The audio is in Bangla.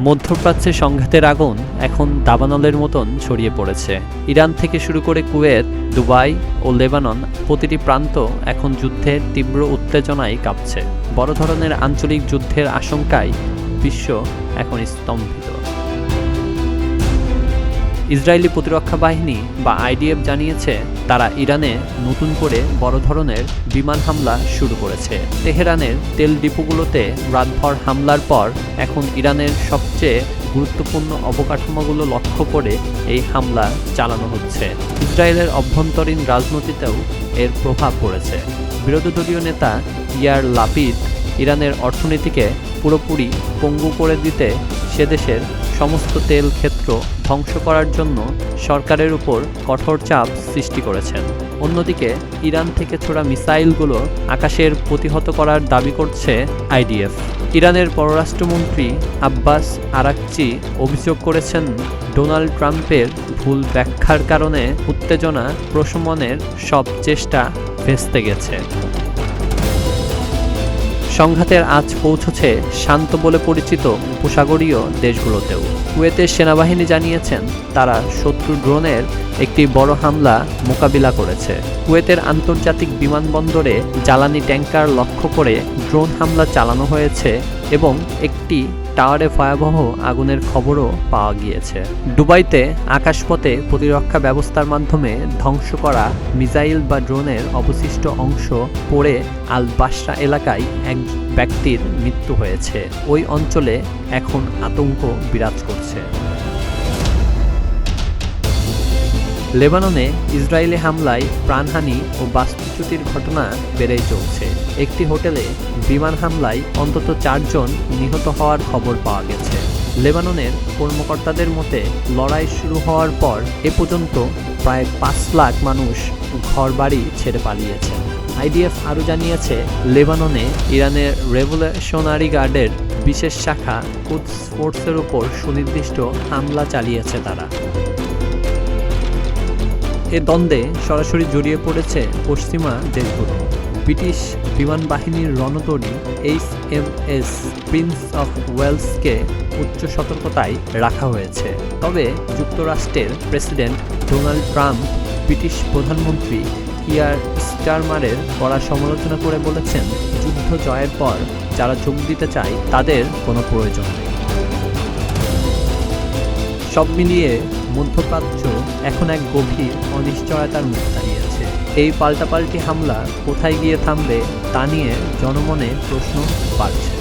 মধ্যপ্রাচ্যে সংঘাতের আগুন এখন দাবানলের মতন ছড়িয়ে পড়েছে। ইরান থেকে শুরু করে কুয়েত, দুবাই ও লেবানন প্রতিটি প্রান্ত এখন যুদ্ধের তীব্র উত্তেজনায় কাঁপছে। বড় ধরনের আঞ্চলিক যুদ্ধের আশঙ্কায় বিশ্ব এখন স্তম্ভিত। ইসরায়েলি প্রতিরক্ষা বাহিনী বা আইডিএফ জানিয়েছে তারা ইরানে নতুন করে বড় ধরনের বিমান হামলা শুরু করেছে। তেহরানের তেল ডিপোগুলোতে রাতভর হামলার পর এখন ইরানের সবচেয়ে গুরুত্বপূর্ণ অবকাঠামোগুলো লক্ষ্য করে এই হামলা চালানো হচ্ছে। ইসরায়েলের অভ্যন্তরীণ রাজনীতিতেও এর প্রভাব পড়েছে। বিরোধী দলীয় নেতা ইয়ার লাপিদ ইরানের অর্থনীতিকে পুরোপুরি পঙ্গু করে দিতে সে দেশের সমস্ত তেল ক্ষেত্র ধ্বংস করার জন্য সরকারের উপর কঠোর চাপ সৃষ্টি করেছেন। অন্যদিকে ইরান থেকে ছোড়া মিসাইলগুলো আকাশের প্রতিহত করার দাবি করছে আইডিএফ। ইরানের পররাষ্ট্রমন্ত্রী আব্বাস আরাকচি অভিযোগ করেছেন ডোনাল্ড ট্রাম্পের ভুল ব্যাখ্যার কারণে উত্তেজনা প্রশমনের সব চেষ্টা ভেস্তে গেছে। সংঘাতের আঁচ পৌঁছেছে শান্ত বলে পরিচিত উপসাগরীয় দেশগুলোতেও। কুয়েতের সেনাবাহিনী জানিয়েছেন তারা শত্রু ড্রোনের একটি বড় হামলা মোকাবিলা করেছে। কুয়েতের আন্তর্জাতিক বিমানবন্দরে জ্বালানি ট্যাঙ্কার লক্ষ্য করে ড্রোন হামলা চালানো হয়েছে এবং একটি টাওয়ারে ভয়াবহ আগুনের খবরও পাওয়া গিয়েছে। দুবাইতে আকাশপথে প্রতিরক্ষা ব্যবস্থার মাধ্যমে ধ্বংস করা মিসাইল বা ড্রোনের অবশিষ্ট অংশ পড়ে আল বাসরা এলাকায় এক ব্যক্তির মৃত্যু হয়েছে। ওই অঞ্চলে এখন আতঙ্ক বিরাজ করছে। লেবাননে ইসরায়েলি হামলায় প্রাণহানি ও বাস্তুচ্যুতির ঘটনা বেড়েই চলছে। একটি হোটেলে বিমান হামলায় অন্তত 4 জন নিহত হওয়ার খবর পাওয়া গেছে। লেবাননের কর্মকর্তাদের মতে লড়াই শুরু হওয়ার পর এ পর্যন্ত প্রায় 5 লাখ মানুষ ঘরবাড়ি ছেড়ে পালিয়েছে। আইডিএফ আরও জানিয়েছে লেবাননে ইরানের রেভলিউশনারি গার্ডের বিশেষ শাখা কুদস ফোর্সের উপর সুনির্দিষ্ট হামলা চালিয়েছে তারা। এ দ্বন্দ্বে সরাসরি জড়িয়ে পড়েছে পশ্চিমা দেশগুলো। ব্রিটিশ বিমান বাহিনীর রণতরী HMS প্রিন্স অফ ওয়েলসকে উচ্চ সতর্কতায় রাখা হয়েছে। তবে যুক্তরাষ্ট্রের প্রেসিডেন্ট ডোনাল্ড ট্রাম্প ব্রিটিশ প্রধানমন্ত্রী কিয়ার স্টারমারের কড়া সমালোচনা করে বলেছেন, যুদ্ধ জয়ের পর যারা যোগ দিতে চায় তাদের কোনো প্রয়োজন নেই। সব মিলিয়ে মধ্যপ্রাচ্য এখন এক গভীর অনিশ্চয়তার মুখ দাঁড়িয়েছে। এই পাল্টাপাল্টি হামলা কোথায় গিয়ে থামবে তা নিয়ে জনমনে প্রশ্ন বাড়ছে।